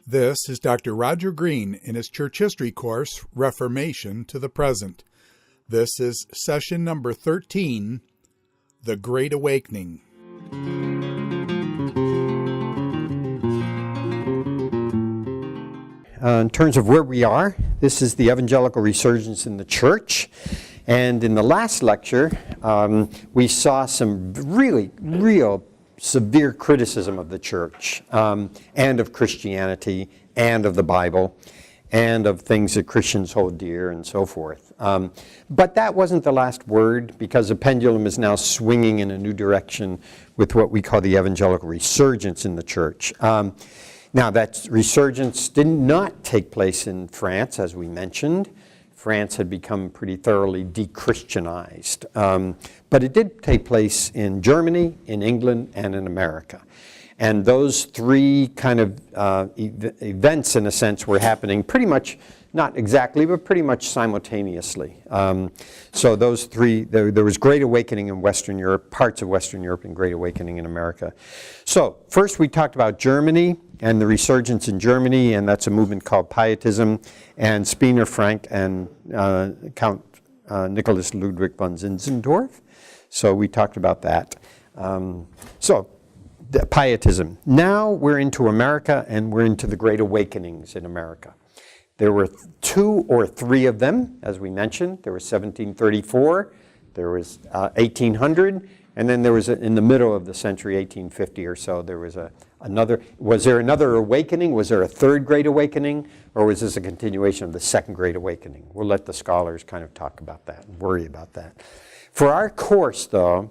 This is Dr. Roger Green in his church history course, Reformation to the Present. This is session number 13, The Great Awakening. In terms of where we are, this is the evangelical resurgence in the church. And in the last lecture, we saw some real severe criticism of the church and of Christianity and of the Bible and of things that Christians hold dear and so forth. But that wasn't the last word, because the pendulum is now swinging in a new direction with what we call the evangelical resurgence in the church. Now, that resurgence did not take place in France, as we mentioned. France had become pretty thoroughly de-Christianized. But it did take place in Germany, in England, and in America. And those three kind of events, in a sense, were happening pretty much, not exactly, but pretty much simultaneously. So those three, there was Great Awakening in Western Europe, parts of Western Europe, and Great Awakening in America. So first we talked about Germany and the resurgence in Germany, and that's a movement called Pietism, and Spener Frank and Count Nicholas Ludwig von Zinzendorf. So we talked about that. The Pietism. Now we're into America, and we're into the Great Awakenings in America. There were two or three of them, as we mentioned. There was 1734, there was 1800, and then there was, in the middle of the century, 1850 or so, there was another. Was there another awakening? Was there a third Great Awakening? Or was this a continuation of the second Great Awakening? We'll let the scholars kind of talk about that and worry about that. For our course, though,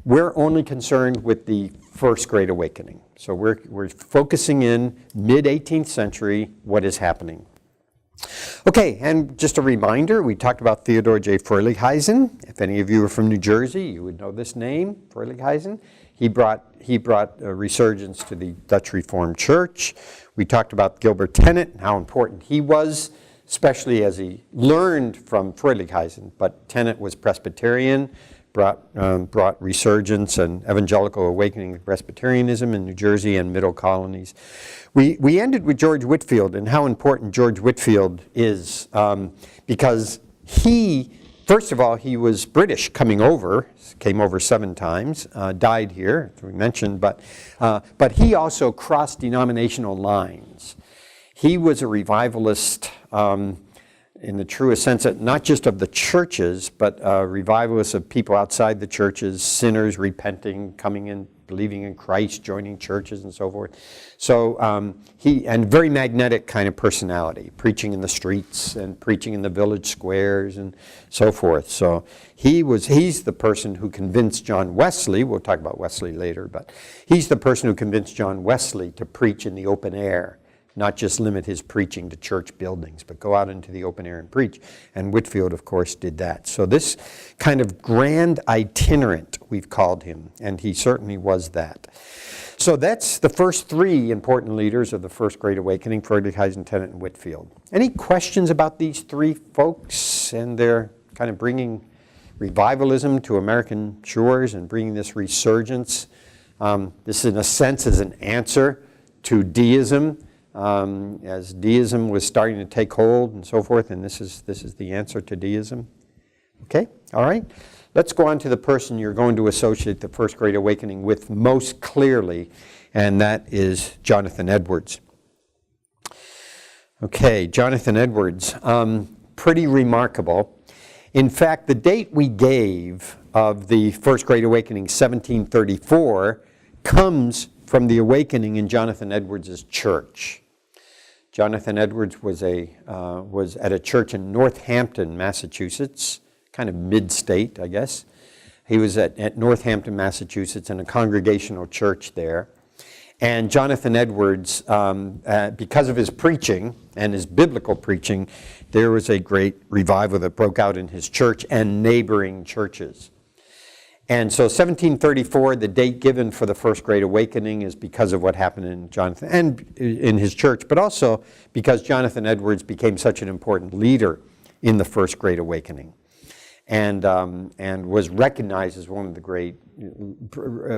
we're only concerned with the first Great Awakening. So we're focusing in mid-18th century, what is happening. Okay, and just a reminder, we talked about Theodore J. Freilighuysen. If any of you are from New Jersey, you would know this name, Freilighuysen. He brought a resurgence to the Dutch Reformed Church. We talked about Gilbert Tennent and how important he was, especially as he learned from Freilighuysen. But Tennent was Presbyterian, brought resurgence and evangelical awakening of Presbyterianism in New Jersey and Middle Colonies. We ended with George Whitefield and how important George Whitefield is, because he, first of all, he was British came over 7 times, died here, as we mentioned, but he also crossed denominational lines. He was a revivalist in the truest sense, not just of the churches, but revivalists of people outside the churches, sinners repenting, coming in, believing in Christ, joining churches and so forth. So and very magnetic kind of personality, preaching in the streets and preaching in the village squares and so forth. So he's the person who convinced John Wesley, we'll talk about Wesley later, but he's the person who convinced John Wesley to preach in the open air. Not just limit his preaching to church buildings, but go out into the open air and preach. And Whitefield, of course, did that. So this kind of grand itinerant, we've called him, and he certainly was that. So that's the first three important leaders of the First Great Awakening, Freilighuysen, Tennent, and Whitefield. Any questions about these three folks and their kind of bringing revivalism to American shores and bringing this resurgence? This, in a sense, is an answer to deism. As deism was starting to take hold and so forth, and this is the answer to deism. Okay, all right. Let's go on to the person you're going to associate the First Great Awakening with most clearly, and that is Jonathan Edwards. Okay, Jonathan Edwards, pretty remarkable. In fact, the date we gave of the First Great Awakening, 1734, comes from the awakening in Jonathan Edwards' church. Jonathan Edwards was at a church in Northampton, Massachusetts, kind of mid-state, I guess. He was at Northampton, Massachusetts, in a congregational church there. And Jonathan Edwards, because of his preaching and his biblical preaching, there was a great revival that broke out in his church and neighboring churches. And so 1734, the date given for the First Great Awakening, is because of what happened in Jonathan and in his church, but also because Jonathan Edwards became such an important leader in the First Great Awakening, and was recognized as one of the great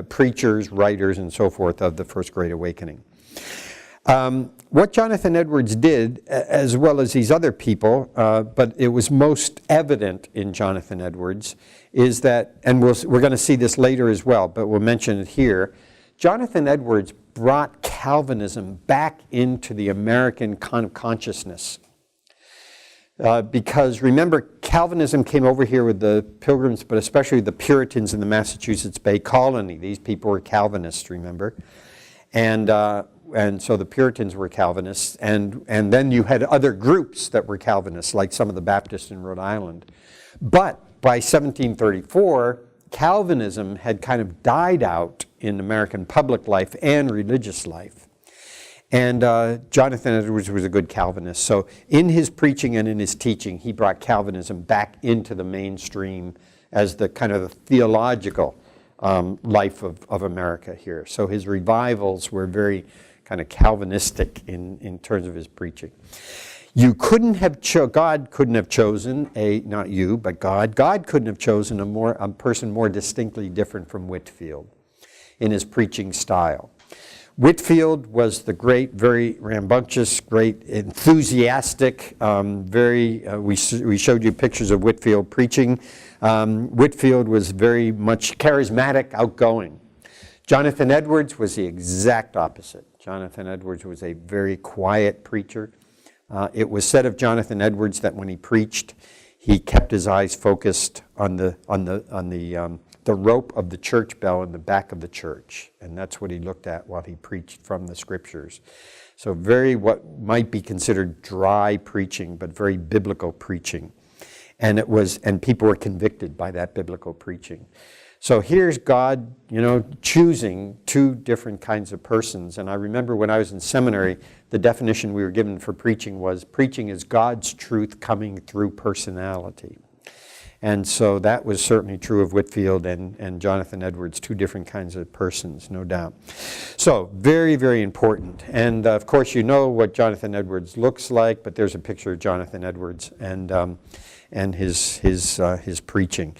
preachers, writers, and so forth of the First Great Awakening. What Jonathan Edwards did, as well as these other people, but it was most evident in Jonathan Edwards, is that, and we're going to see this later as well, but we'll mention it here, Jonathan Edwards brought Calvinism back into the American kind of consciousness. Because remember, Calvinism came over here with the Pilgrims, but especially the Puritans in the Massachusetts Bay Colony. These people were Calvinists, remember? And so the Puritans were Calvinists, and then you had other groups that were Calvinists, like some of the Baptists in Rhode Island. But by 1734, Calvinism had kind of died out in American public life and religious life. And Jonathan Edwards was a good Calvinist. So in his preaching and in his teaching, he brought Calvinism back into the mainstream as the kind of the theological life of America here. So his revivals were very kind of Calvinistic in terms of his preaching. You couldn't have God couldn't have chosen not you, but God. God couldn't have chosen a person more distinctly different from Whitefield in his preaching style. Whitefield was the great, very rambunctious, great, enthusiastic, we showed you pictures of Whitefield preaching. Whitefield was very much charismatic, outgoing. Jonathan Edwards was the exact opposite. Jonathan Edwards was a very quiet preacher. It was said of Jonathan Edwards that when he preached, he kept his eyes focused on the rope of the church bell in the back of the church, and that's what he looked at while he preached from the scriptures. So very what might be considered dry preaching, but very biblical preaching, and people were convicted by that biblical preaching. So here's God, choosing two different kinds of persons. And I remember when I was in seminary, the definition we were given for preaching was preaching is God's truth coming through personality. And so that was certainly true of Whitefield and Jonathan Edwards, two different kinds of persons, no doubt. So very, very important. And of course, you know what Jonathan Edwards looks like, but there's a picture of Jonathan Edwards and his preaching.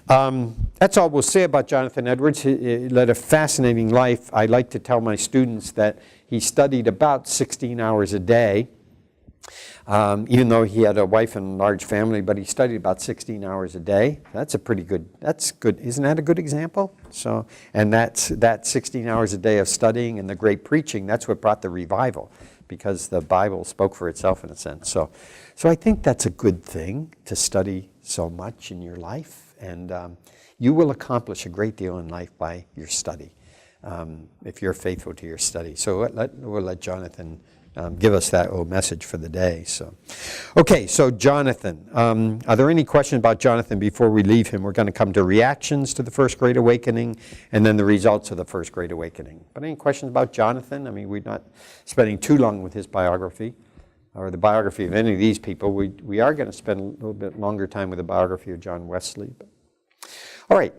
That's all we'll say about Jonathan Edwards. He led a fascinating life. I like to tell my students that he studied about 16 hours a day, even though he had a wife and a large family, but he studied about 16 hours a day. That's good. Isn't that a good example? So, and that 16 hours a day of studying and the great preaching, that's what brought the revival, because the Bible spoke for itself in a sense. So I think that's a good thing, to study so much in your life. And you will accomplish a great deal in life by your study, if you're faithful to your study. So we'll let Jonathan give us that little message for the day. So Jonathan, are there any questions about Jonathan before we leave him? We're going to come to reactions to the First Great Awakening and then the results of the First Great Awakening. But any questions about Jonathan? I mean, we're not spending too long with his biography, or the biography of any of these people. We are going to spend a little bit longer time with the biography of John Wesley. All right,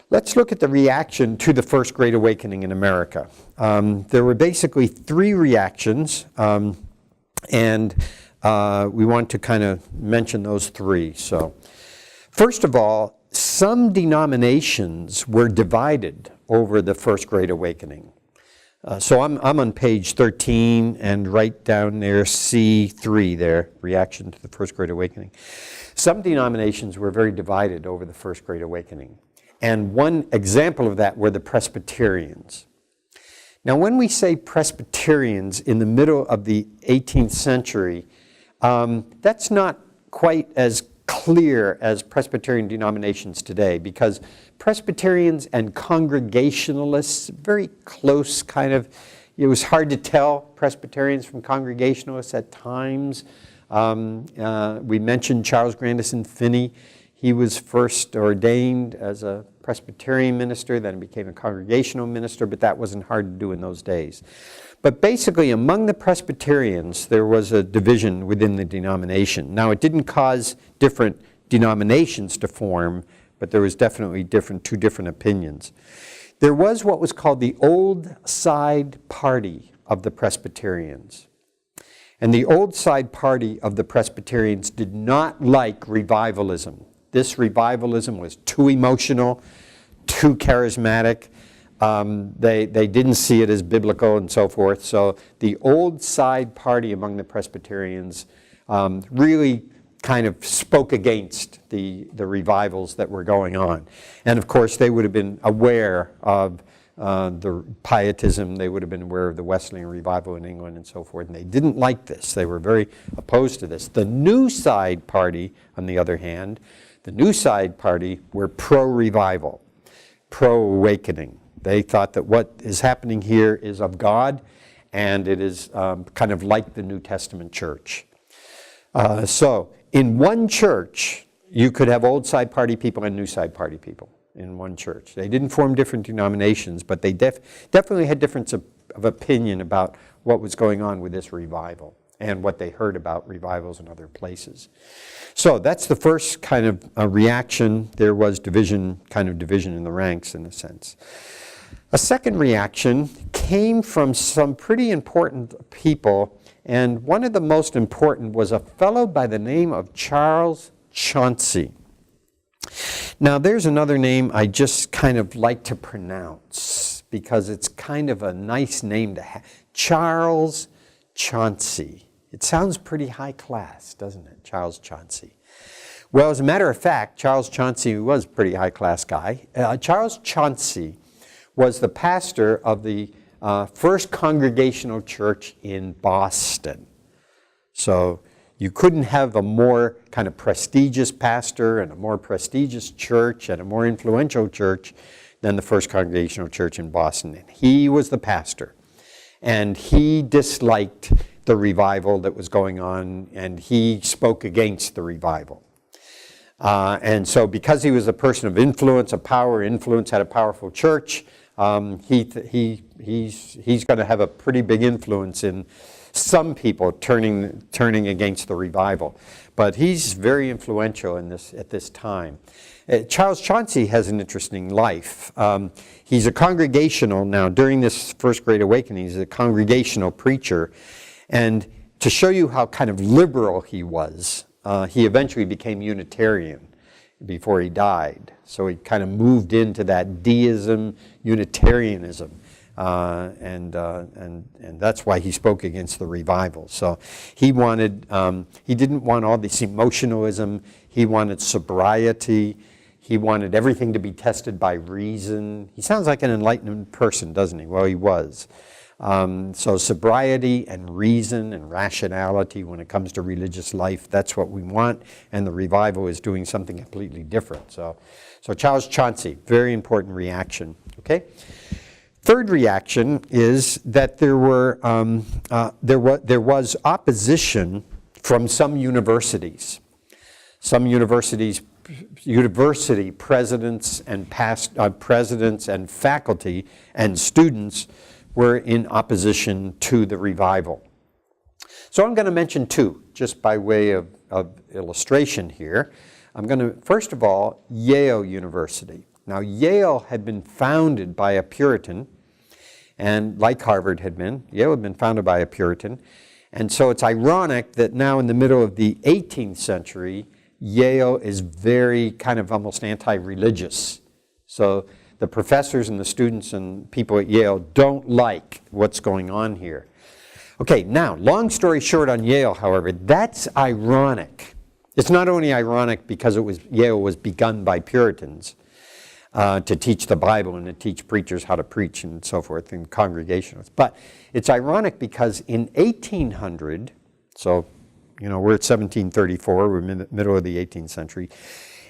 let's look at the reaction to the First Great Awakening in America. There were basically three reactions, and we want to kind of mention those three. So, first of all, some denominations were divided over the First Great Awakening. So I'm on page 13, and right down there, C3 there, reaction to the First Great Awakening. Some denominations were very divided over the First Great Awakening. And one example of that were the Presbyterians. Now, when we say Presbyterians in the middle of the 18th century, that's not quite as clear as Presbyterian denominations today, because Presbyterians and Congregationalists, very close kind of, it was hard to tell Presbyterians from Congregationalists at times. We mentioned Charles Grandison Finney. He was first ordained as a Presbyterian minister, then became a Congregational minister, but that wasn't hard to do in those days. But basically, among the Presbyterians, there was a division within the denomination. Now, it didn't cause different denominations to form, but there was definitely two different opinions. There was what was called the Old Side Party of the Presbyterians. And the Old Side Party of the Presbyterians did not like revivalism. This revivalism was too emotional, too charismatic. They didn't see it as biblical and so forth. So the old side party among the Presbyterians really kind of spoke against the revivals that were going on. And of course, they would have been aware of the Pietism. They would have been aware of the Wesleyan revival in England and so forth. And they didn't like this. They were very opposed to this. The New Side party, on the other hand, the New Side party were pro-revival, pro-awakening. They thought that what is happening here is of God, and it is kind of like the New Testament church. So in one church, you could have old side party people and new side party people in one church. They didn't form different denominations, but they definitely had difference of opinion about what was going on with this revival and what they heard about revivals in other places. So that's the first kind of reaction. There was division in the ranks in a sense. A second reaction came from some pretty important people, and one of the most important was a fellow by the name of Charles Chauncey. Now there's another name I just kind of like to pronounce because it's kind of a nice name to have. Charles Chauncey. It sounds pretty high class, doesn't it? Charles Chauncey. Well, as a matter of fact, Charles Chauncey was a pretty high class guy. Charles Chauncey was the pastor of the First Congregational Church in Boston. So you couldn't have a more kind of prestigious pastor and a more prestigious church and a more influential church than the First Congregational Church in Boston. And he was the pastor. And he disliked the revival that was going on, and he spoke against the revival. And so because he was a person of influence, of power, influence, had a powerful church, he's going to have a pretty big influence in some people turning against the revival. But he's very influential at this time. Charles Chauncey has an interesting life. He's a congregational now. During this First Great Awakening, he's a congregational preacher. And to show you how kind of liberal he was, he eventually became Unitarian before he died. So he kind of moved into that deism, Unitarianism. And that's why he spoke against the revival. So he didn't want all this emotionalism. He wanted sobriety. He wanted everything to be tested by reason. He sounds like an enlightened person, doesn't he? Well, he was. So sobriety and reason and rationality when it comes to religious life, that's what we want. And the revival is doing something completely different. So Charles Chauncey, very important reaction. Okay. Third reaction is that there was opposition from some universities. Some university presidents and presidents and faculty and students were in opposition to the revival. So I'm going to mention two, just by way of illustration here. I'm going to, first of all, Yale University. Now, Yale had been founded by a Puritan, and like Harvard had been, Yale had been founded by a Puritan. And so it's ironic that now in the middle of the 18th century, Yale is very kind of almost anti-religious. So the professors and the students and people at Yale don't like what's going on here. Okay, now, long story short on Yale, however, that's ironic. It's not only ironic because Yale was begun by Puritans to teach the Bible and to teach preachers how to preach and so forth, and congregationalists, but it's ironic because in 1800, so we're at 1734, we're in the middle of the 18th century.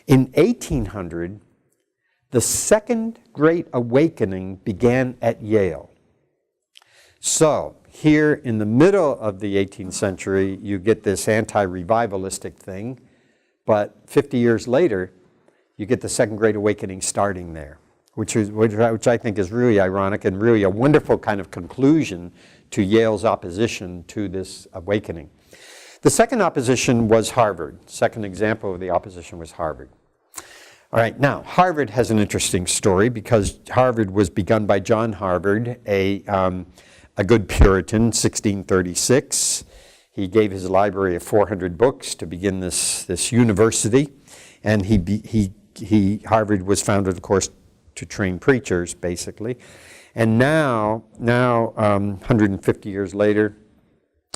In 1800, the Second Great Awakening began at Yale. So here in the middle of the 18th century, you get this anti-revivalistic thing, but 50 years later, you get the Second Great Awakening starting there, which I think is really ironic and really a wonderful kind of conclusion to Yale's opposition to this awakening. The second opposition was Harvard. Second example of the opposition was Harvard. All right, now, Harvard has an interesting story because Harvard was begun by John Harvard, a good Puritan, 1636. He gave his library of 400 books to begin this university, and Harvard was founded, of course, to train preachers, basically. And now 150 years later,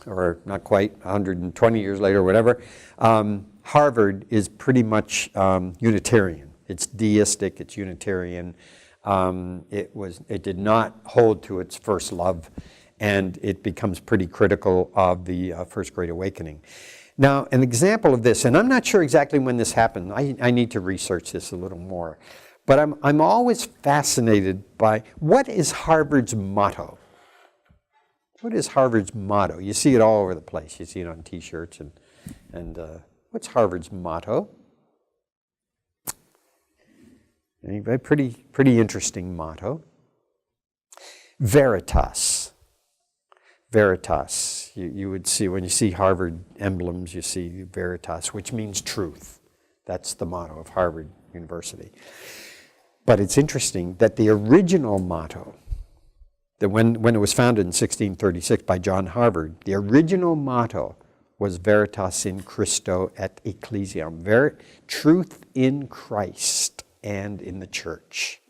or not quite, 120 years later, whatever, Harvard is pretty much Unitarian. It's deistic, it's Unitarian. It did not hold to its first love, and it becomes pretty critical of the First Great Awakening. Now, an example of this, and I'm not sure exactly when this happened. I need to research this a little more. But I'm always fascinated by, what is Harvard's motto? What is Harvard's motto? You see it all over the place. You see it on T-shirts and what's Harvard's motto? Anyway, pretty interesting motto. Veritas. Veritas. You would see, when you see Harvard emblems, you see Veritas, which means truth. That's the motto of Harvard University. But it's interesting that the original motto, that when it was founded in 1636 by John Harvard, the original motto was Veritas in Christo et Ecclesiam, truth in Christ and in the church.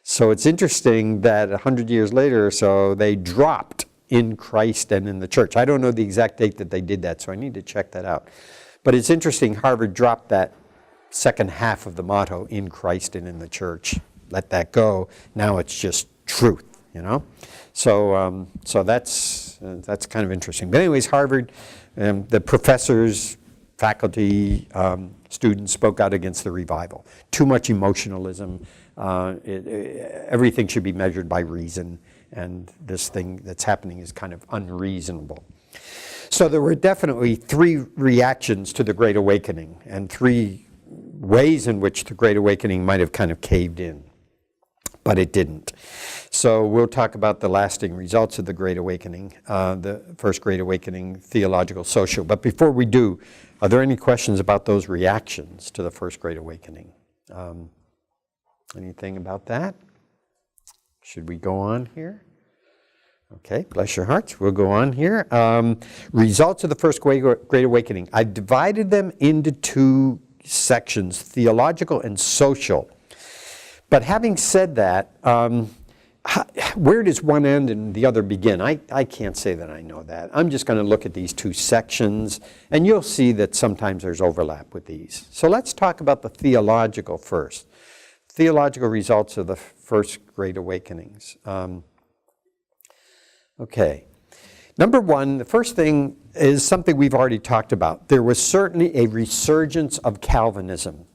So it's interesting that 100 years later or so, they dropped in Christ and in the church. I don't know the exact date that they did that, so I need to check that out. But it's interesting, Harvard dropped that second half of the motto, in Christ and in the church. Let that go. Now it's just truth, you know. So that's kind of interesting. But anyways, Harvard, the professors, faculty, students spoke out against the revival. Too much emotionalism. Everything should be measured by reason, and this thing that's happening is kind of unreasonable. So there were definitely three reactions to the Great Awakening, and three ways in which the Great Awakening might have kind of caved in, but it didn't. So we'll talk about the lasting results of the Great Awakening, the First Great Awakening, theological, social. But before we do, are there any questions about those reactions to the First Great Awakening? Anything about that? Should we go on here? Okay, bless your hearts. We'll go on here. Results of the First Great Awakening. I've divided them into two sections, theological and social. But having said that, where does one end and the other begin? I can't say that I know that. I'm just going to look at these two sections, and you'll see that sometimes there's overlap with these. So let's talk about the theological first. Theological results of the First Great Awakenings. Okay. Number one, the first thing is something we've already talked about. There was certainly a resurgence of Calvinism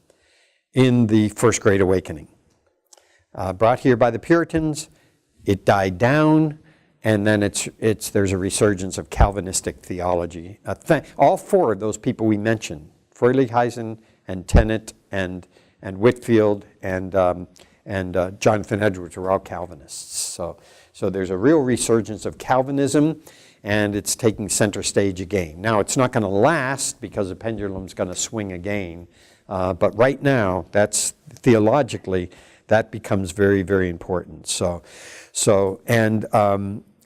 in the First Great Awakening. Brought here by the Puritans, it died down, and then there's a resurgence of Calvinistic theology. All four of those people we mentioned, Freilighausen and Tennant and Whitefield and Jonathan Edwards, were all Calvinists. So there's a real resurgence of Calvinism, and it's taking center stage again. Now, it's not going to last because the pendulum's going to swing again, but right now, that's theologically, that becomes very, very important.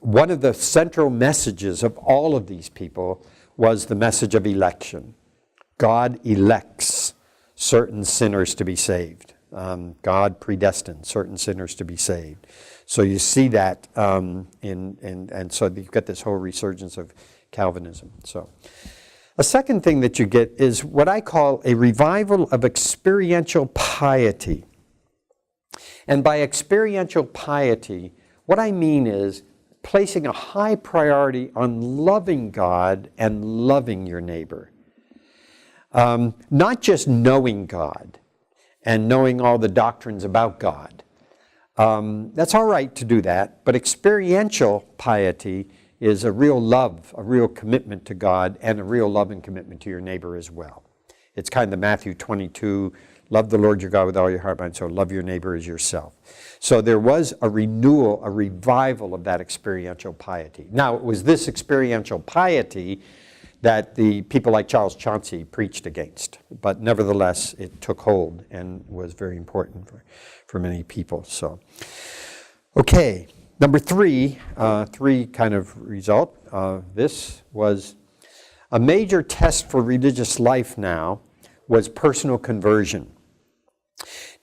One of the central messages of all of these people was the message of election. God elects certain sinners to be saved. God predestined certain sinners to be saved. So you see that, and so you've got this whole resurgence of Calvinism. So a second thing that you get is what I call a revival of experiential piety. And by experiential piety, what I mean is placing a high priority on loving God and loving your neighbor. Not just knowing God and knowing all the doctrines about God. That's all right to do that, but experiential piety is a real love, a real commitment to God, and a real love and commitment to your neighbor as well. It's kind of the Matthew 22, love the Lord your God with all your heart, mind, and soul, love your neighbor as yourself. So there was a renewal, a revival of that experiential piety. Now, it was this experiential piety that the people like Charles Chauncey preached against. But nevertheless, it took hold and was very important for many people. So, okay, number three kind of result. This was a major test for religious life now was personal conversion.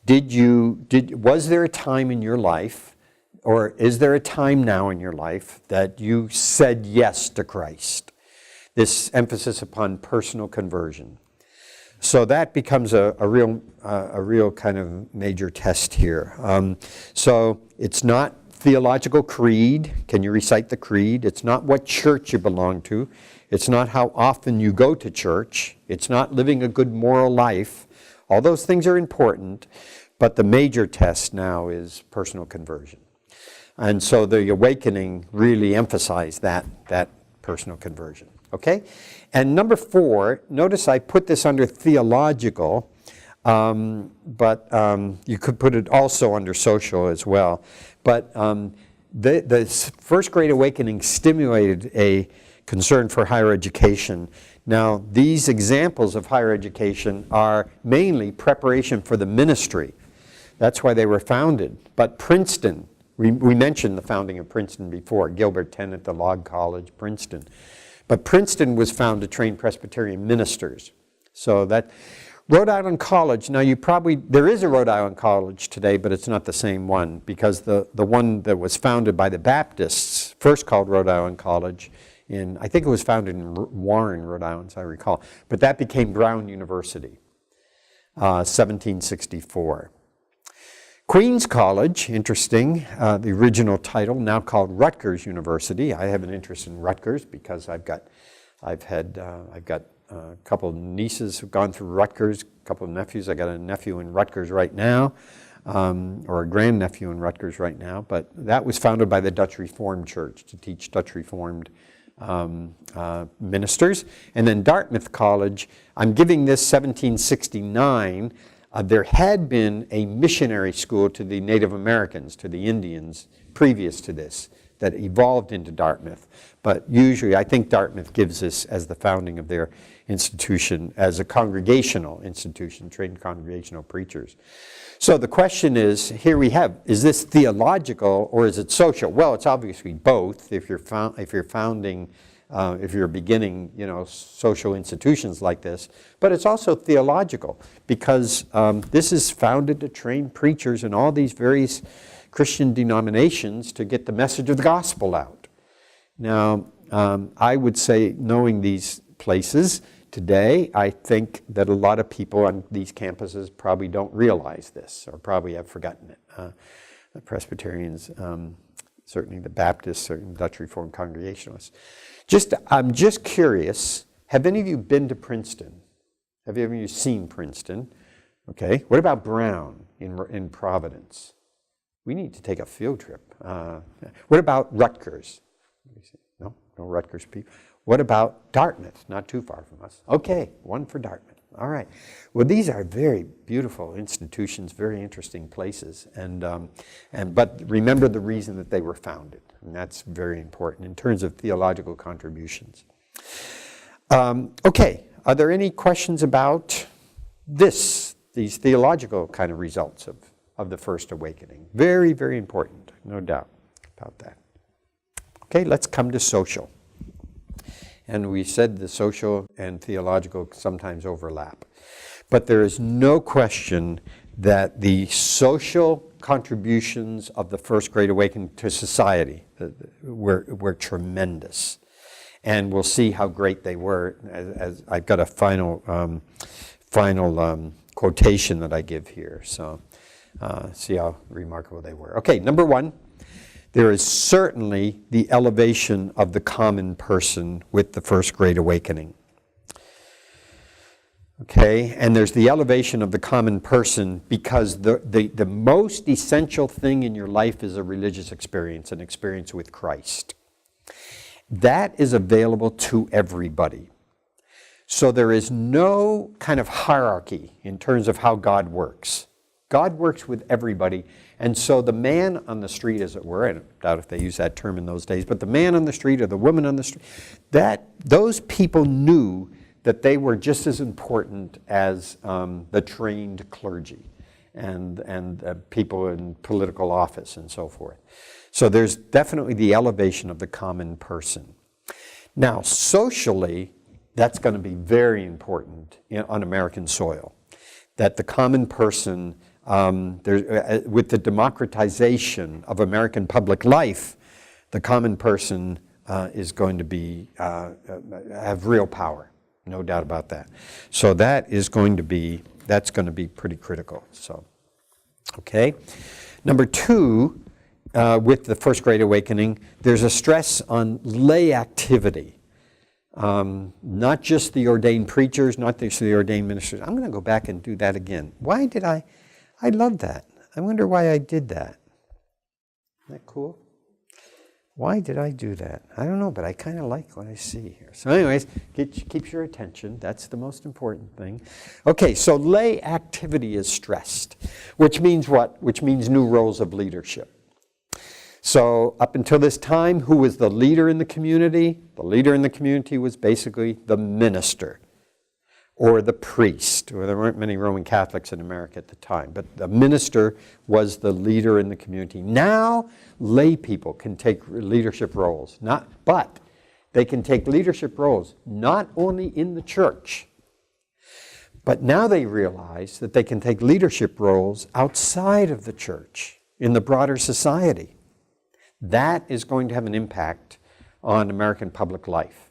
Was there a time in your life, or is there a time now in your life that you said yes to Christ? This emphasis upon personal conversion. So that becomes a real kind of major test here. So it's not theological creed. Can you recite the creed? It's not what church you belong to. It's not how often you go to church. It's not living a good moral life. All those things are important, but the major test now is personal conversion. And so the awakening really emphasized that personal conversion. Okay? And number 4, notice I put this under theological, but you could put it also under social as well. But the First Great Awakening stimulated a concern for higher education. Now, these examples of higher education are mainly preparation for the ministry. That's why they were founded. But Princeton, we mentioned the founding of Princeton before, Gilbert Tennent, the Log College, Princeton. But Princeton was founded to train Presbyterian ministers. So that, Rhode Island College, now there is a Rhode Island College today, but it's not the same one, because the one that was founded by the Baptists, first called Rhode Island College, I think it was founded in Warren, Rhode Island, as I recall. But that became Brown University, 1764. Queens College, interesting, the original title, now called Rutgers University. I have an interest in Rutgers because I've got a couple of nieces who've gone through Rutgers, a couple of nephews. I got a nephew in Rutgers right now, or a grandnephew in Rutgers right now. But that was founded by the Dutch Reformed Church to teach Dutch Reformed ministers. And then Dartmouth College, I'm giving this 1769. There had been a missionary school to the Native Americans, to the Indians, previous to this, that evolved into Dartmouth. But usually, I think Dartmouth gives this as the founding of their institution, as a congregational institution, trained congregational preachers. So the question is, here we have, is this theological or is it social? Well, it's obviously both. If you're beginning, social institutions like this, but it's also theological, because this is founded to train preachers in all these various Christian denominations to get the message of the gospel out. Now, I would say, knowing these places today, I think that a lot of people on these campuses probably don't realize this, or probably have forgotten it. The Presbyterians, certainly the Baptists, certain Dutch Reformed Congregationalists. I'm just curious, have any of you been to Princeton? Have any of you seen Princeton? Okay, what about Brown in Providence? We need to take a field trip. What about Rutgers? No Rutgers people. What about Dartmouth? Not too far from us. Okay, one for Dartmouth. All right. Well, these are very beautiful institutions, very interesting places, but remember the reason that they were founded, and that's very important in terms of theological contributions. Okay, are there any questions about these theological kind of results of the First Awakening? Very, very important, no doubt about that. Okay, let's come to social. And we said the social and theological sometimes overlap. But there is no question that the social contributions of the First Great Awakening to society were tremendous. And we'll see how great they were, as I've got a final quotation that I give here. So see how remarkable they were. Okay, number 1. There is certainly the elevation of the common person with the First Great Awakening. Okay, and there's the elevation of the common person because the most essential thing in your life is a religious experience, an experience with Christ. That is available to everybody. So there is no kind of hierarchy in terms of how God works. God works with everybody. And so the man on the street, as it were, I doubt if they used that term in those days, but the man on the street or the woman on the street, those people knew that they were just as important as the trained clergy and people in political office and so forth. So there's definitely the elevation of the common person. Now, socially, that's going to be very important on American soil, that the common person With the democratization of American public life, the common person is going to have real power, no doubt about that. So that's going to be pretty critical. So, okay. Number two, with the First Great Awakening, there's a stress on lay activity. Not just the ordained preachers, not just the ordained ministers. I'm going to go back and do that again. Why did I love that. I wonder why I did that. Isn't that cool? Why did I do that? I don't know, but I kind of like what I see here. So anyways, keeps your attention. That's the most important thing. Okay, so lay activity is stressed, which means what? Which means new roles of leadership. So up until this time, who was the leader in the community? The leader in the community was basically the minister or the priest. Well, there weren't many Roman Catholics in America at the time, but the minister was the leader in the community. Now, lay people can take leadership roles, but they can take leadership roles not only in the church, but now they realize that they can take leadership roles outside of the church, in the broader society. That is going to have an impact on American public life.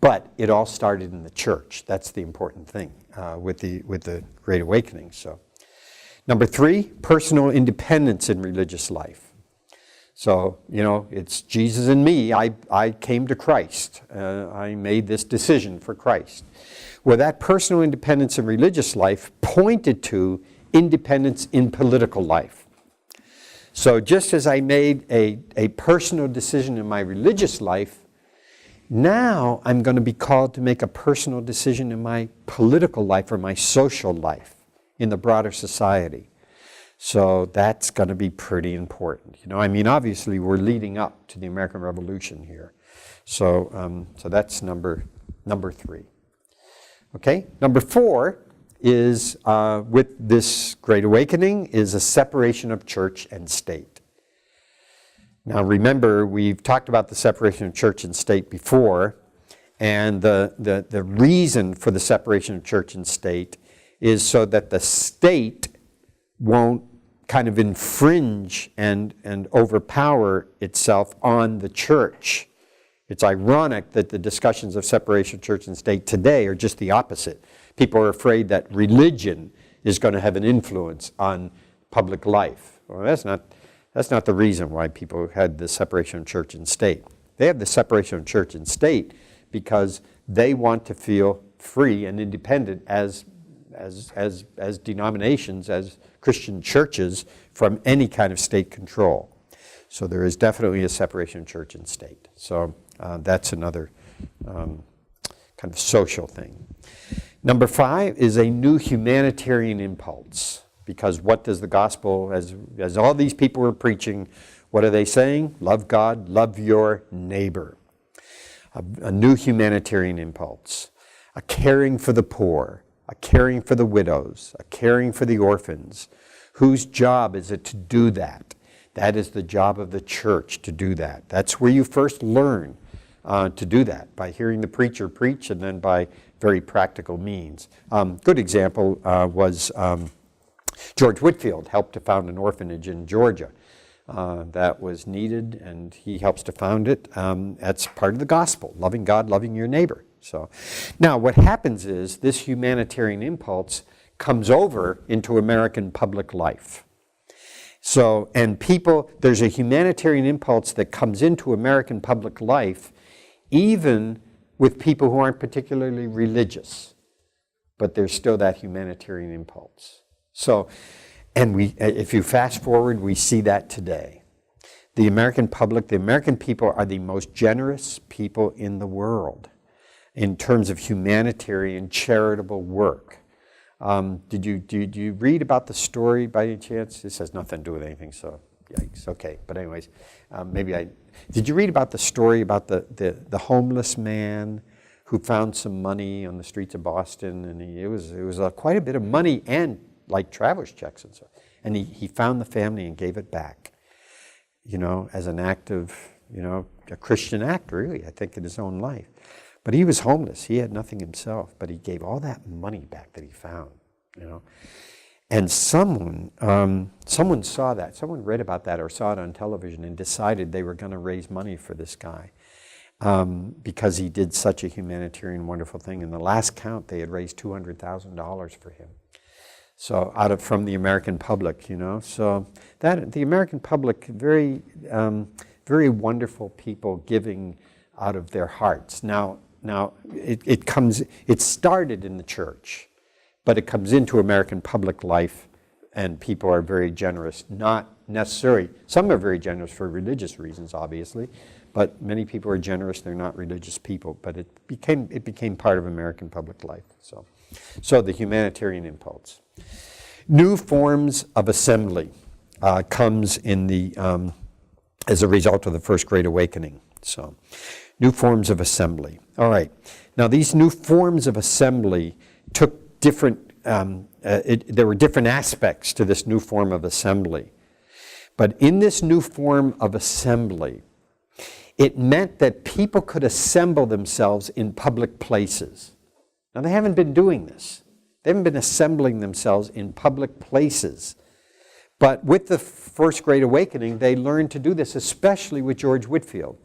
But it all started in the church. That's the important thing with the Great Awakening. So, number three, personal independence in religious life. So, it's Jesus and me. I came to Christ. I made this decision for Christ. Well, that personal independence in religious life pointed to independence in political life. So just as I made a personal decision in my religious life, now I'm going to be called to make a personal decision in my political life or my social life in the broader society. So that's going to be pretty important. Obviously we're leading up to the American Revolution here. So that's number three. Okay, number four is, with this Great Awakening, is a separation of church and state. Now remember, we've talked about the separation of church and state before, and the reason for the separation of church and state is so that the state won't kind of infringe and overpower itself on the church. It's ironic that the discussions of separation of church and state today are just the opposite. People are afraid that religion is going to have an influence on public life. Well, that's not the reason why people had the separation of church and state. They have the separation of church and state because they want to feel free and independent as denominations, as Christian churches, from any kind of state control. So there is definitely a separation of church and state. So that's another kind of social thing. Number five is a new humanitarian impulse. Because what does the gospel, as all these people are preaching, what are they saying? Love God, love your neighbor. A new humanitarian impulse. A caring for the poor, a caring for the widows, a caring for the orphans. Whose job is it to do that? That is the job of the church, to do that. That's where you first learn to do that, by hearing the preacher preach and then by very practical means. Good example was George Whitefield helped to found an orphanage in Georgia that was needed, and he helps to found it. That's part of the gospel, loving God, loving your neighbor. So, now what happens is this humanitarian impulse comes over into American public life. So, and there's a humanitarian impulse that comes into American public life even with people who aren't particularly religious, but there's still that humanitarian impulse. So, and if you fast forward, we see that today. The American public, the American people are the most generous people in the world in terms of humanitarian charitable work. Did you read about the story by any chance? This has nothing to do with anything, so yikes. Okay, but anyways, did you read about the story about the homeless man who found some money on the streets of Boston, and it was quite a bit of money and like traveler's checks and so, and he found the family and gave it back, as an act of, a Christian act, really, I think, in his own life. But he was homeless. He had nothing himself, but he gave all that money back that he found, And someone saw that. Someone read about that or saw it on television and decided they were going to raise money for this guy because he did such a humanitarian, wonderful thing. In the last count, they had raised $200,000 for him. So from the American public, you know. So that the American public, very wonderful people giving out of their hearts. Now it started in the church, but it comes into American public life, and people are very generous. Not necessarily, some are very generous for religious reasons, obviously, but many people are generous. They're not religious people, but it became part of American public life. So the humanitarian impulse. New forms of assembly comes in the as a result of the First Great Awakening. So, new forms of assembly. All right. Now, these new forms of assembly took different. There were different aspects to this new form of assembly, but in this new form of assembly, it meant that people could assemble themselves in public places. Now, they haven't been doing this. They haven't been assembling themselves in public places. But with the First Great Awakening, they learned to do this, especially with George Whitefield.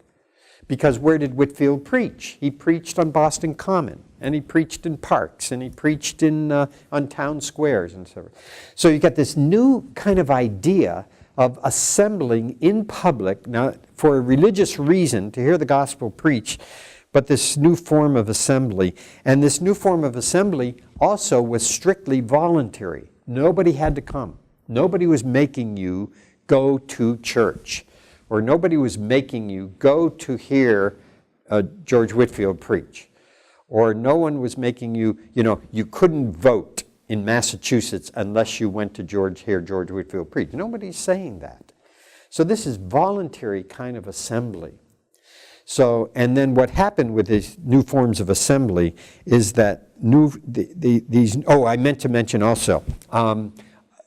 Because where did Whitefield preach? He preached on Boston Common, and he preached in parks, and he preached on town squares and so on. So you got this new kind of idea of assembling in public, now for a religious reason, to hear the gospel preached, but this new form of assembly. And this new form of assembly also was strictly voluntary. Nobody had to come. Nobody was making you go to church, or nobody was making you go to hear George Whitefield preach, or no one was making you, you couldn't vote in Massachusetts unless you went to hear George Whitefield preach. Nobody's saying that. So this is voluntary kind of assembly. So, and then what happened with these new forms of assembly is that I meant to mention also,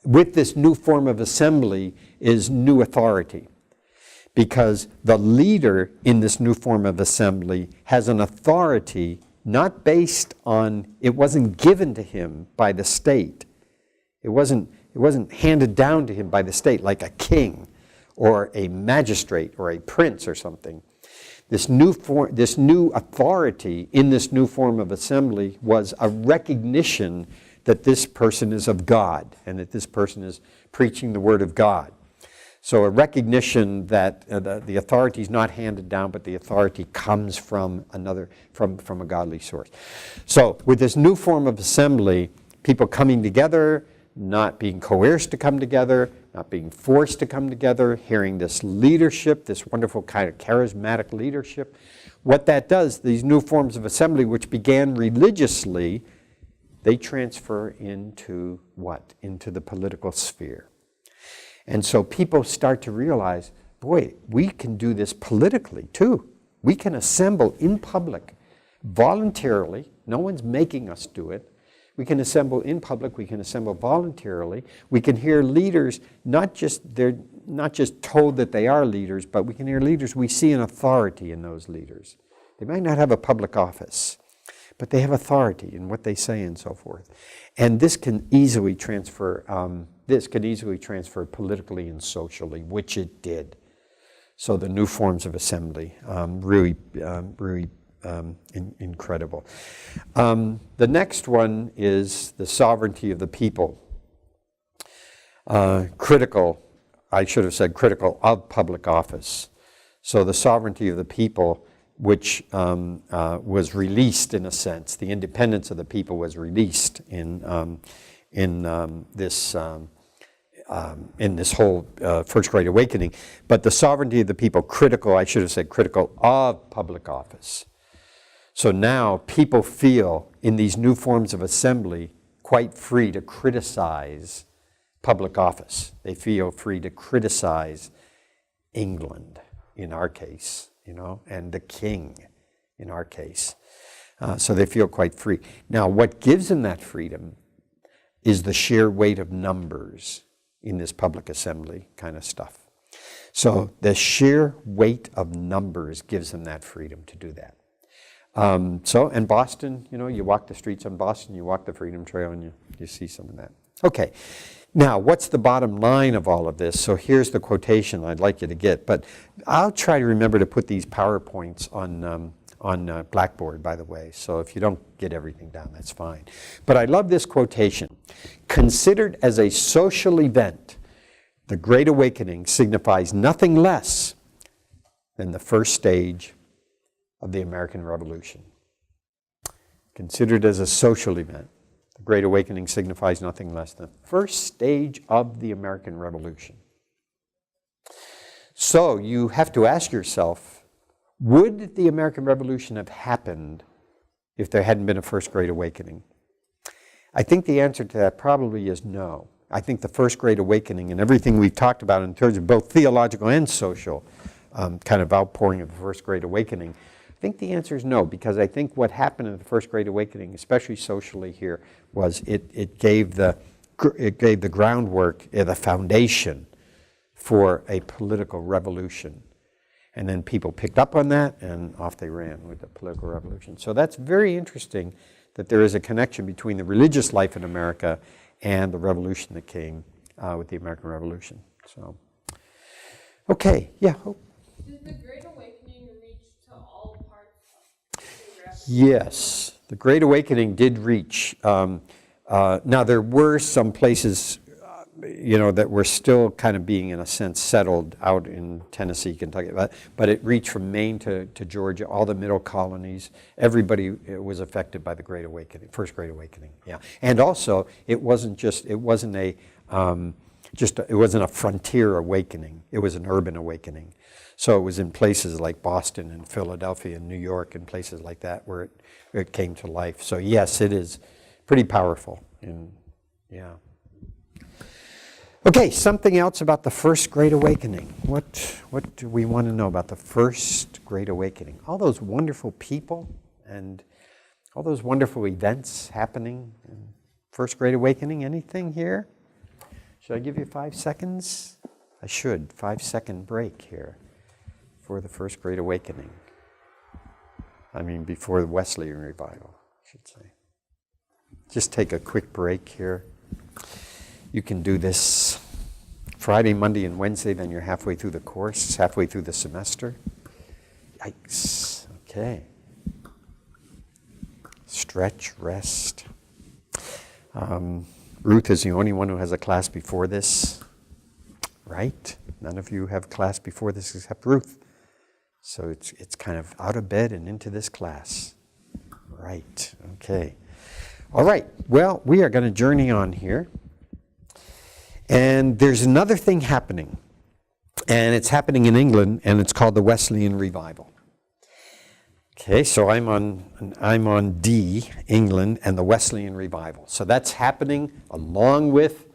with this new form of assembly is new authority. Because the leader in this new form of assembly has an authority not based on, it wasn't given to him by the state. It wasn't handed down to him by the state like a king or a magistrate or a prince or something. This new authority in this new form of assembly was a recognition that this person is of God and that this person is preaching the Word of God. So a recognition that the authority is not handed down, but the authority comes from from a godly source. So with this new form of assembly, people coming together, not being coerced to come together, not being forced to come together, hearing this leadership, this wonderful kind of charismatic leadership. What that does, these new forms of assembly, which began religiously, they transfer into what? Into the political sphere. And so people start to realize, boy, we can do this politically too. We can assemble in public, voluntarily. No one's making us do it. We can assemble in public. We can assemble voluntarily. We can hear leaders, they're not just told that they are leaders, but we can hear leaders. We see an authority in those leaders. They might not have a public office, but they have authority in what they say and so forth. And this can easily transfer. Politically and socially, which it did. So the new forms of assembly, really incredible. The next one is the sovereignty of the people. Critical of public office. So the sovereignty of the people, which was released in a sense, the independence of the people was released in this whole First Great Awakening. But the sovereignty of the people, critical of public office. So now people feel in these new forms of assembly quite free to criticize public office. They feel free to criticize England, in our case, and the king, in our case. So they feel quite free. Now, what gives them that freedom is the sheer weight of numbers in this public assembly kind of stuff. So the sheer weight of numbers gives them that freedom to do that. And Boston, you walk the streets on Boston, you walk the Freedom Trail, and you see some of that. Okay. Now, what's the bottom line of all of this? So here's the quotation I'd like you to get. But I'll try to remember to put these PowerPoints on Blackboard, by the way. So if you don't get everything down, that's fine. But I love this quotation. Considered as a social event, the Great Awakening signifies nothing less than the first stage of the American Revolution. Considered as a social event, the Great Awakening signifies nothing less than the first stage of the American Revolution. So you have to ask yourself, would the American Revolution have happened if there hadn't been a first Great Awakening? I think the answer to that probably is no. I think the first Great Awakening and everything we've talked about in terms of both theological and social kind of outpouring of the first Great Awakening, I think the answer is no, because I think what happened in the first Great Awakening, especially socially here, was it gave the groundwork, the foundation for a political revolution. And then people picked up on that, and off they ran with the political revolution. So that's very interesting that there is a connection between the religious life in America and the revolution that came with the American Revolution. So, okay, yeah. Did the Great Awakening reach to all parts of geographic? Yes, the Great Awakening did reach. Now, there were some places, that were still kind of being, in a sense, settled out in Tennessee, Kentucky, but it reached from Maine to Georgia, all the middle colonies. Everybody was affected by the Great Awakening, first Great Awakening. Yeah, and also it wasn't a frontier awakening. It was an urban awakening. So it was in places like Boston and Philadelphia and New York and places like that where it came to life. So yes, it is pretty powerful. Yeah. Okay, something else about the first Great Awakening. What do we want to know about the first Great Awakening? All those wonderful people and all those wonderful events happening in first Great Awakening. Anything here? Should I give you 5 seconds? I should. 5-second break here for the first Great Awakening. I mean, before the Wesleyan revival, I should say. Just take a quick break here. You can do this Friday, Monday, and Wednesday, then you're halfway through the course, halfway through the semester. Yikes. Okay. Stretch, rest. Ruth is the only one who has a class before this, right? None of you have class before this except Ruth. So it's kind of out of bed and into this class. Right, okay. All right, well, we are going to journey on here. And there's another thing happening. And it's happening in England, and it's called the Wesleyan Revival. Okay, so I'm on D, England, and the Wesleyan Revival. So that's happening along with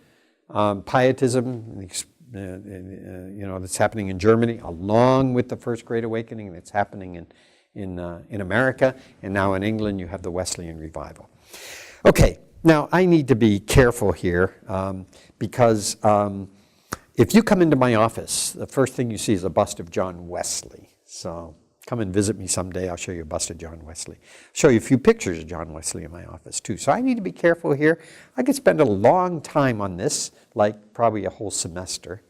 Pietism, that's happening in Germany, along with the First Great Awakening that's happening in America, and now in England you have the Wesleyan Revival. Okay, now I need to be careful here because if you come into my office, the first thing you see is a bust of John Wesley. So come and visit me someday. I'll show you a bust of John Wesley. I'll show you a few pictures of John Wesley in my office too. So I need to be careful here. I could spend a long time on this, like probably a whole semester.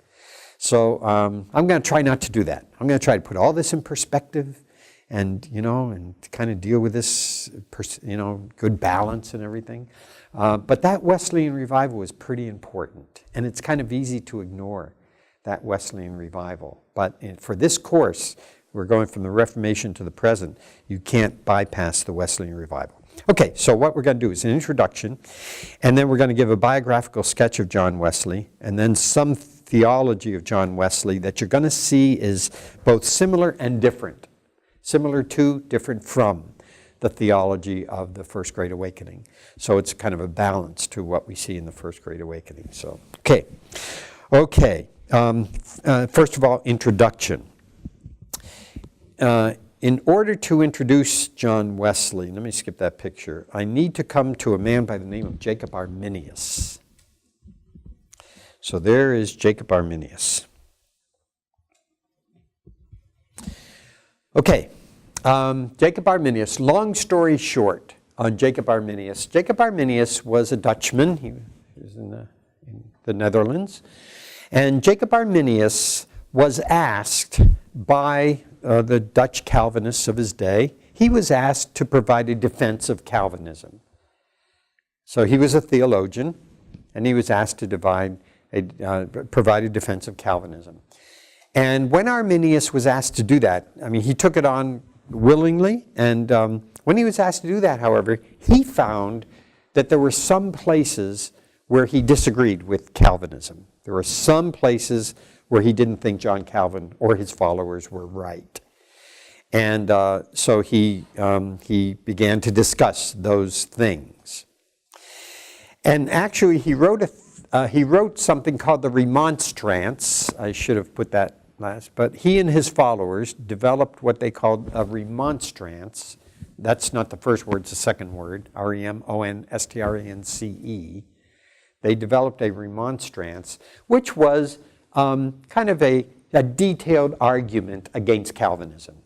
So I'm going to try not to do that. I'm going to try to put all this in perspective and kind of deal with this, good balance and everything. But that Wesleyan revival is pretty important. And it's kind of easy to ignore that Wesleyan revival. But for this course, we're going from the Reformation to the present. You can't bypass the Wesleyan revival. Okay, so what we're going to do is an introduction, and then we're going to give a biographical sketch of John Wesley, and then some theology of John Wesley that you're going to see is both similar and different. Similar to, different from the theology of the First Great Awakening. So it's kind of a balance to what we see in the First Great Awakening. So, okay. First of all, introduction. In order to introduce John Wesley, let me skip that picture, I need to come to a man by the name of Jacob Arminius. So there is Jacob Arminius. Okay, Jacob Arminius, long story short on Jacob Arminius. Jacob Arminius was a Dutchman. He was in the Netherlands. And Jacob Arminius was asked by the Dutch Calvinists of his day, he was asked to provide a defense of Calvinism. So he was a theologian, and he was asked to provide a defense of Calvinism. And when Arminius was asked to do that, I mean, he took it on willingly, and when he was asked to do that, however, he found that there were some places where he disagreed with Calvinism. There were some places where he didn't think John Calvin or his followers were right. And so he began to discuss those things. And actually, he wrote something called the Remonstrance. I should have put that last. But he and his followers developed what they called a remonstrance. That's not the first word, it's the second word, remonstrance. They developed a remonstrance, which was kind of a detailed argument against Calvinism.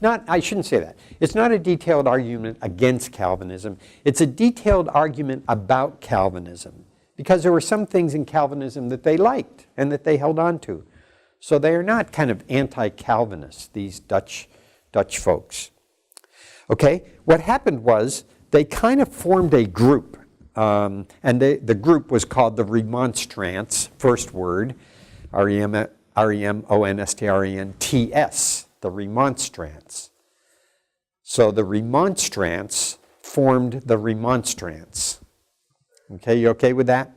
I shouldn't say that. It's not a detailed argument against Calvinism. It's a detailed argument about Calvinism, because there were some things in Calvinism that they liked and that they held on to. So they are not kind of anti-Calvinists, these Dutch folks. Okay, what happened was they kind of formed a group, and the group was called the Remonstrance, first word, remonstrants, the Remonstrance. So the Remonstrance formed the Remonstrance. Okay, you okay with that?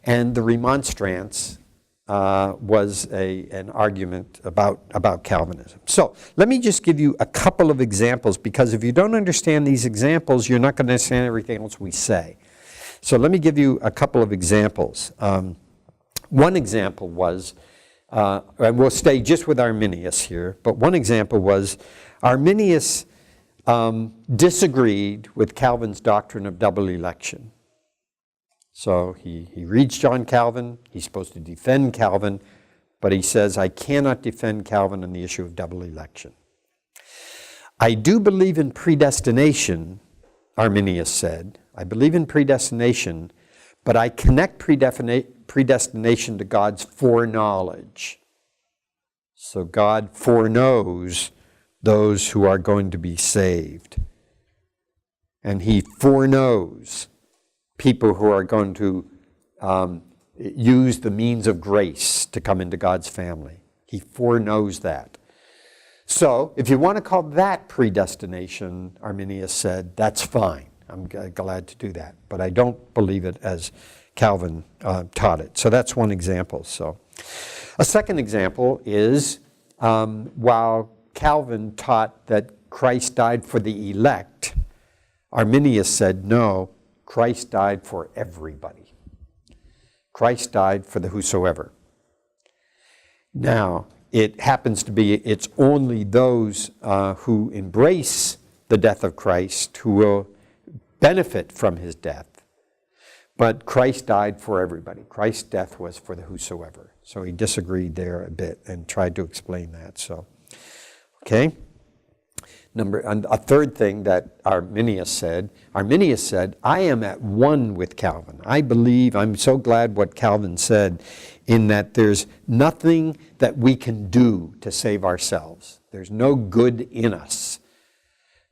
And the Remonstrance was an argument about Calvinism. So let me just give you a couple of examples, because if you don't understand these examples, you're not going to understand everything else we say. So let me give you a couple of examples. One example was, and we'll stay just with Arminius here, but one example was Arminius disagreed with Calvin's doctrine of double election. So he reads John Calvin, he's supposed to defend Calvin, but he says, I cannot defend Calvin on the issue of double election. I do believe in predestination, Arminius said. I believe in predestination, but I connect predestination to God's foreknowledge. So God foreknows those who are going to be saved. And he foreknows people who are going to use the means of grace to come into God's family. He foreknows that. So, if you want to call that predestination, Arminius said, that's fine. I'm glad to do that. But I don't believe it as Calvin taught it. So that's one example. So, a second example is while Calvin taught that Christ died for the elect, Arminius said, no, Christ died for everybody. Christ died for the whosoever. Now, it happens to be it's only those who embrace the death of Christ who will benefit from his death. But Christ died for everybody. Christ's death was for the whosoever. So he disagreed there a bit and tried to explain that. So, okay. And a third thing that Arminius said, I am at one with Calvin. I believe, I'm so glad what Calvin said, in that there's nothing that we can do to save ourselves. There's no good in us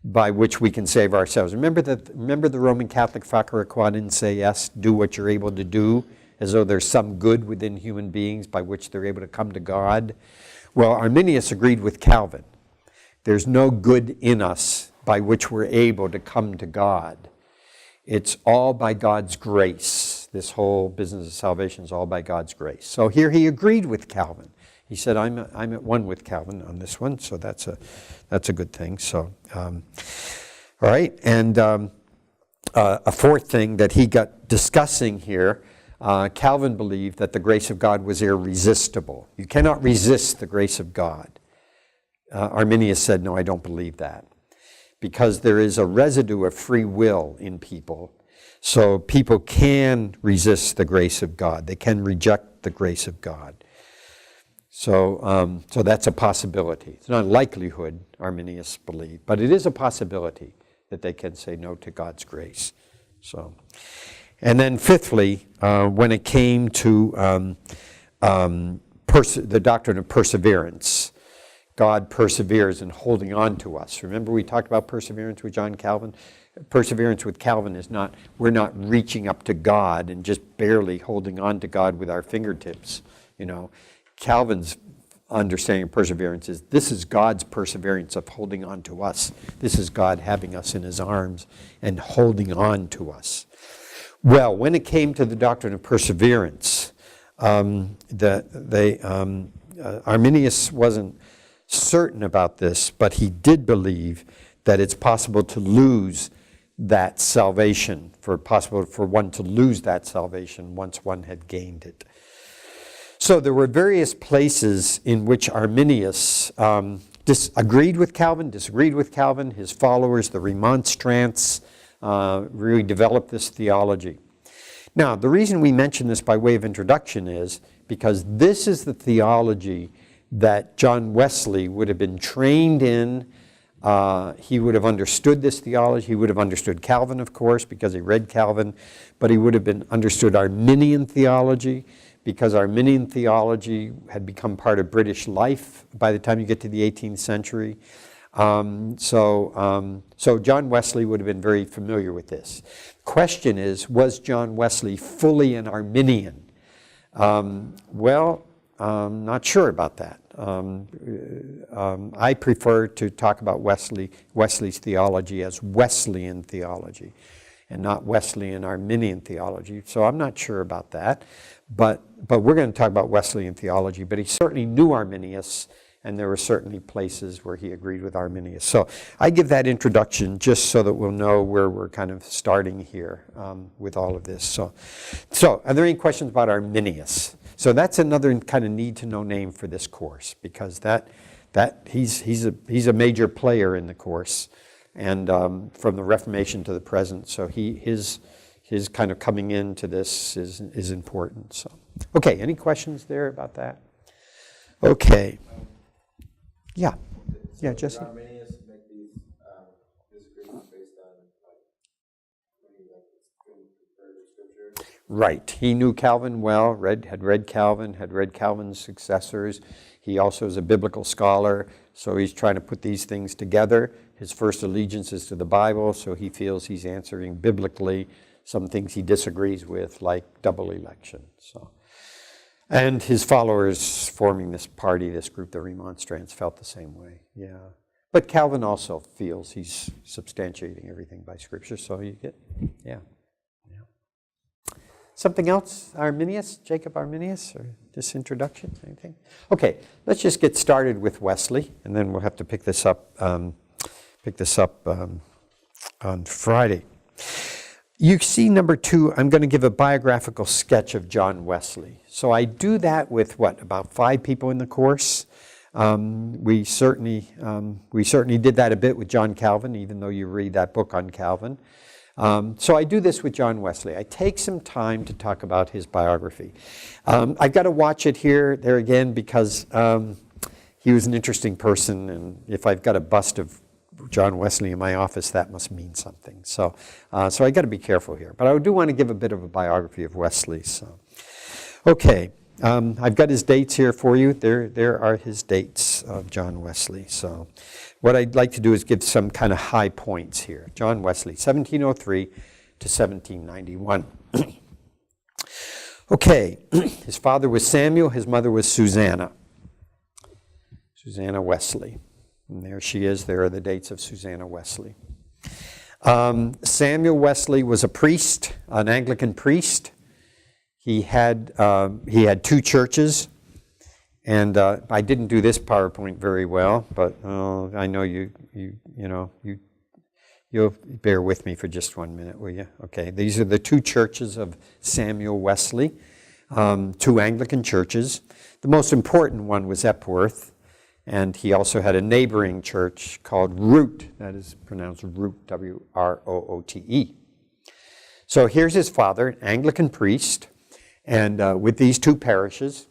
by which we can save ourselves. Remember the Roman Catholic Facere Quadens say, yes, do what you're able to do, as though there's some good within human beings by which they're able to come to God. Well, Arminius agreed with Calvin. There's no good in us by which we're able to come to God. It's all by God's grace. This whole business of salvation is all by God's grace. So here he agreed with Calvin. He said, I'm at one with Calvin on this one, so that's a good thing. So, all right, and a fourth thing that he got discussing here, Calvin believed that the grace of God was irresistible. You cannot resist the grace of God. Arminius said, no, I don't believe that, because there is a residue of free will in people. So people can resist the grace of God. They can reject the grace of God. So, so that's a possibility. It's not a likelihood, Arminius believed, but it is a possibility that they can say no to God's grace. So, And then fifthly, when it came to the doctrine of perseverance, God perseveres in holding on to us. Remember we talked about perseverance with John Calvin? Perseverance with Calvin is not, we're not reaching up to God and just barely holding on to God with our fingertips. You know, Calvin's understanding of perseverance is this is God's perseverance of holding on to us. This is God having us in his arms and holding on to us. Well, when it came to the doctrine of perseverance, Arminius wasn't certain about this, but he did believe that it's possible to lose that salvation, possible for one to lose that salvation once one had gained it. So there were various places in which Arminius agreed with Calvin, disagreed with Calvin. His followers, the Remonstrants, really developed this theology. Now, the reason we mention this by way of introduction is because this is the theology that John Wesley would have been trained in. He would have understood this theology. He would have understood Calvin, of course, because he read Calvin, but he would have understood Arminian theology, because Arminian theology had become part of British life by the time you get to the 18th century. So John Wesley would have been very familiar with this. Question is, was John Wesley fully an Arminian? Not sure about that. I prefer to talk about Wesley's theology as Wesleyan theology and not Wesleyan Arminian theology. So I'm not sure about that. But we're going to talk about Wesleyan theology. But he certainly knew Arminius, and there were certainly places where he agreed with Arminius. So I give that introduction just so that we'll know where we're kind of starting here with all of this. So are there any questions about Arminius? So that's another kind of need-to-know name for this course, because he's a major player in the course, and from the Reformation to the present. So his kind of coming into this is important. So, okay, any questions there about that? Okay. Yeah, Jesse. Arminius make these disagreements based on scripture. Right. He knew Calvin well. Had read Calvin's successors. He also is a biblical scholar, so he's trying to put these things together. His first allegiance is to the Bible, so he feels he's answering biblically some things he disagrees with, like double election. So, and his followers forming this party, this group, the Remonstrants, felt the same way. Yeah. But Calvin also feels he's substantiating everything by Scripture, so you get, yeah. Something else, Arminius, Jacob Arminius, or this introduction, anything? Okay, let's just get started with Wesley, and then we'll have to pick this up on Friday. You see, number 2, I'm going to give a biographical sketch of John Wesley. So I do that with, about 5 people in the course. We certainly did that a bit with John Calvin, even though you read that book on Calvin. So I do this with John Wesley. I take some time to talk about his biography. I've got to watch it there again, because he was an interesting person, and if I've got a bust of John Wesley in my office, that must mean something. So I got to be careful here. But I do want to give a bit of a biography of Wesley. So, okay, I've got his dates here for you. There are his dates of John Wesley. So what I'd like to do is give some kind of high points here. John Wesley, 1703 to 1791. Okay, his father was Samuel, his mother was Susanna Wesley. And there she is. There are the dates of Susanna Wesley. Samuel Wesley was a priest, an Anglican priest. He had 2 churches, and I didn't do this PowerPoint very well, but I know you'll bear with me for just 1 minute, will you? Okay, these are the 2 churches of Samuel Wesley, 2 Anglican churches. The most important one was Epworth. And he also had a neighboring church called Root, that is pronounced Root, W-R-O-O-T-E. So here's his father, an Anglican priest, and with these 2 parishes.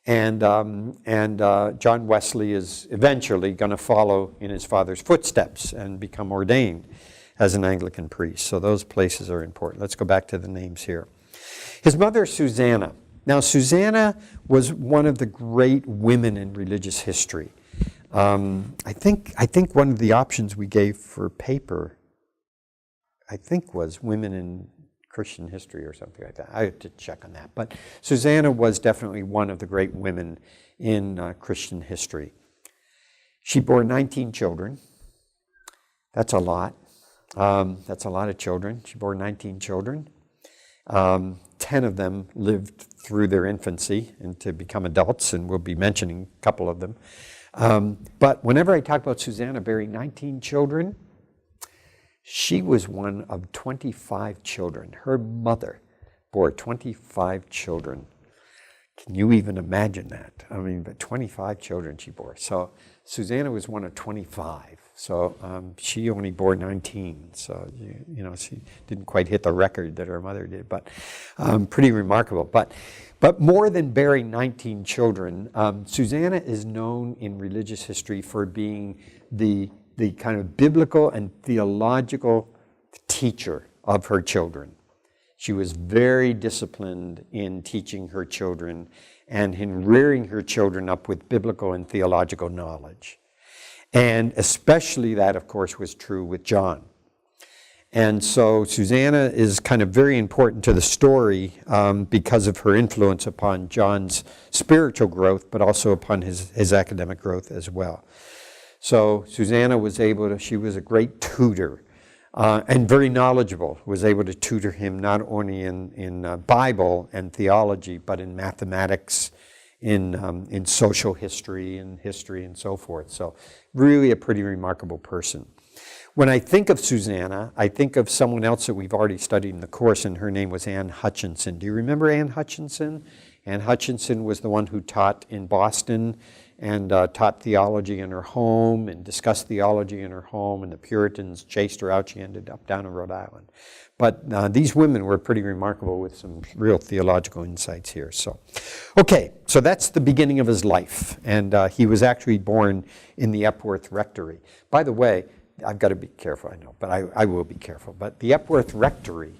And John Wesley is eventually going to follow in his father's footsteps and become ordained as an Anglican priest. So those places are important. Let's go back to the names here. His mother, Susanna. Now, Susanna was one of the great women in religious history. I think one of the options we gave for paper, I think, was women in Christian history or something like that. I have to check on that. But Susanna was definitely one of the great women in Christian history. She bore 19 children. That's a lot. That's a lot of children. She bore 19 children. 10 of them lived through their infancy and to become adults, and we'll be mentioning a couple of them. But whenever I talk about Susanna bearing 19 children, she was one of 25 children. Her mother bore 25 children. Can you even imagine that? I mean, but 25 children she bore. So Susanna was one of 25. So she only bore 19. So, you know, she didn't quite hit the record that her mother did, but pretty remarkable. But more than bearing 19 children, Susanna is known in religious history for being the kind of biblical and theological teacher of her children. She was very disciplined in teaching her children and in rearing her children up with biblical and theological knowledge. And especially that, of course, was true with John. And so Susanna is kind of very important to the story because of her influence upon John's spiritual growth, but also upon his academic growth as well. So Susanna was she was a great tutor and very knowledgeable, was able to tutor him not only in Bible and theology, but in mathematics, in social history and so forth. So really a pretty remarkable person. When I think of Susanna, I think of someone else that we've already studied in the course, and her name was Anne Hutchinson. Do you remember Anne Hutchinson? Anne Hutchinson was the one who taught in Boston and taught theology in her home and discussed theology in her home, and the Puritans chased her out. She ended up down in Rhode Island. But these women were pretty remarkable with some real theological insights here. So, okay, so that's the beginning of his life. And he was actually born in the Epworth Rectory. By the way, I've got to be careful, I know, but I will be careful. But the Epworth Rectory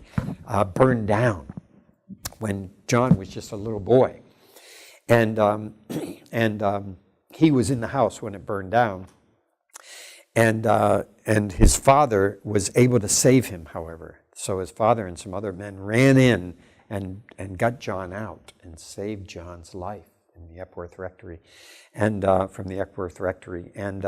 burned down when John was just a little boy. And he was in the house when it burned down. And his father was able to save him, however. So his father and some other men ran in and got John out and saved John's life in the Epworth Rectory, and from the Epworth Rectory. And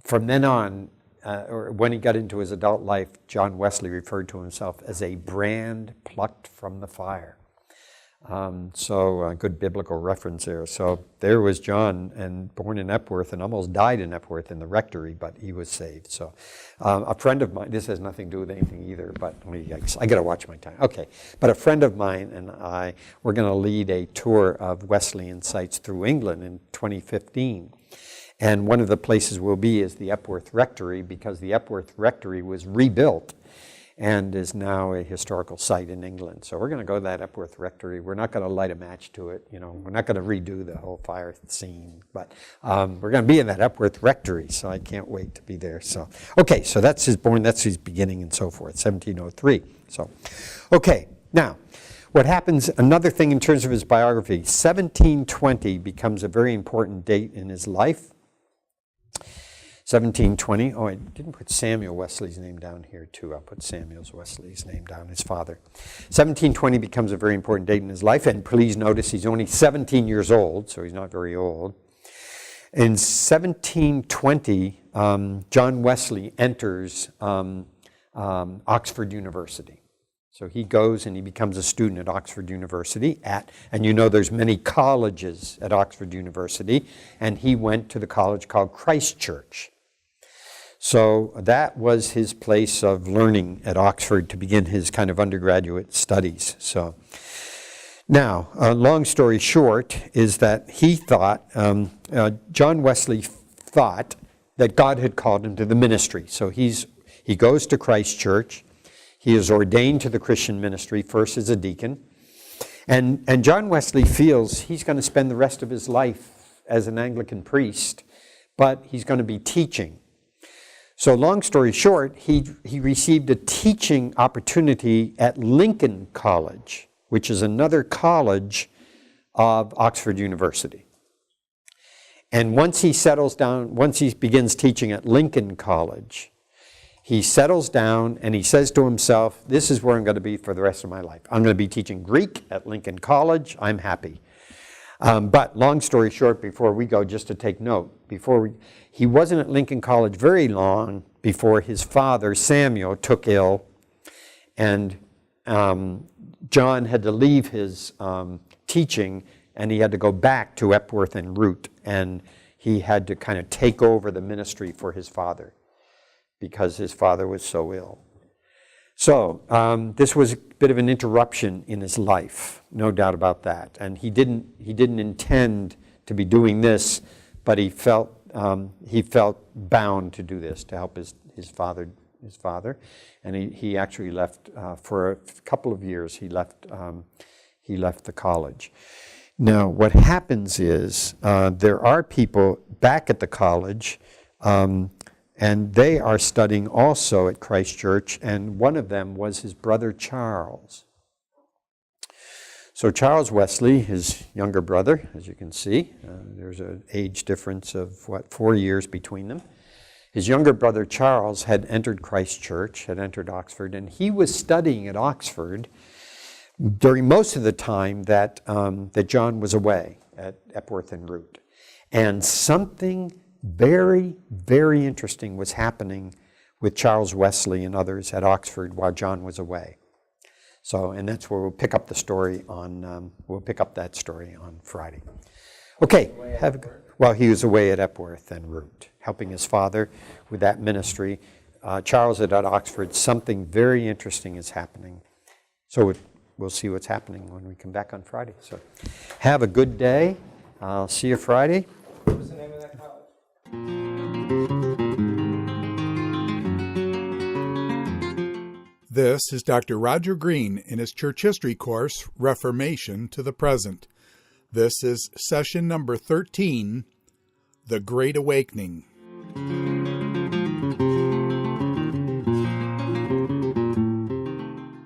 from then on, or when he got into his adult life, John Wesley referred to himself as a brand plucked from the fire. So a good biblical reference there. So there was John, and born in Epworth and almost died in Epworth in the rectory, but he was saved. So a friend of mine, this has nothing to do with anything either, but I got to watch my time. Okay, but a friend of mine and I were going to lead a tour of Wesleyan sites through England in 2015. And one of the places we'll be is the Epworth Rectory, because the Epworth Rectory was rebuilt and is now a historical site in England. So we're going to go to that Epworth Rectory. We're not going to light a match to it. You know, we're not going to redo the whole fire scene, but we're going to be in that Epworth Rectory, so I can't wait to be there. So, okay, so that's his beginning and so forth, 1703. So, okay, now, what happens, another thing in terms of his biography, 1720 becomes a very important date in his life. 1720, oh, I didn't put Samuel Wesley's name down here too. I'll put Samuel Wesley's name down, his father. 1720 becomes a very important date in his life, and please notice he's only 17 years old, so he's not very old. In 1720, John Wesley enters Oxford University. So he goes and he becomes a student at Oxford University and you know there's many colleges at Oxford University, and he went to the college called Christ Church. So that was his place of learning at Oxford to begin his kind of undergraduate studies. So now, long story short is that he thought, John Wesley thought that God had called him to the ministry. So he goes to Christ Church. He is ordained to the Christian ministry, first as a deacon. And John Wesley feels he's going to spend the rest of his life as an Anglican priest, but he's going to be teaching. So long story short, he received a teaching opportunity at Lincoln College, which is another college of Oxford University. And once he settles down, once he begins teaching at Lincoln College, he settles down and he says to himself, this is where I'm going to be for the rest of my life. I'm going to be teaching Greek at Lincoln College. I'm happy. But long story short, before we go, just to take note, he wasn't at Lincoln College very long before his father, Samuel, took ill, and John had to leave his teaching, and he had to go back to Epworth and Root, and he had to kind of take over the ministry for his father because his father was so ill. So this was a bit of an interruption in his life, no doubt about that. And he didn't intend to be doing this, but he felt bound to do this to help his father. And he actually left for a couple of years. He left the college. Now, what happens is there are people back at the college. And they are studying also at Christ Church, and one of them was his brother Charles. So Charles Wesley, his younger brother, as you can see, there's an age difference of, 4 years between them. His younger brother Charles had entered Christ Church, had entered Oxford, and he was studying at Oxford during most of the time that John was away at Epworth and Root. And something very, very interesting was happening with Charles Wesley and others at Oxford while John was away. So, and that's where we'll pick up the story on. We'll pick up that story on Friday. Okay, well, he was away at Epworth and Root, helping his father with that ministry. Charles at Oxford. Something very interesting is happening. So we'll see what's happening when we come back on Friday. So, have a good day. I'll see you Friday. What was the name of that college? This is Dr. Roger Green in his church history course, Reformation to the Present. This is session number 13, The Great Awakening.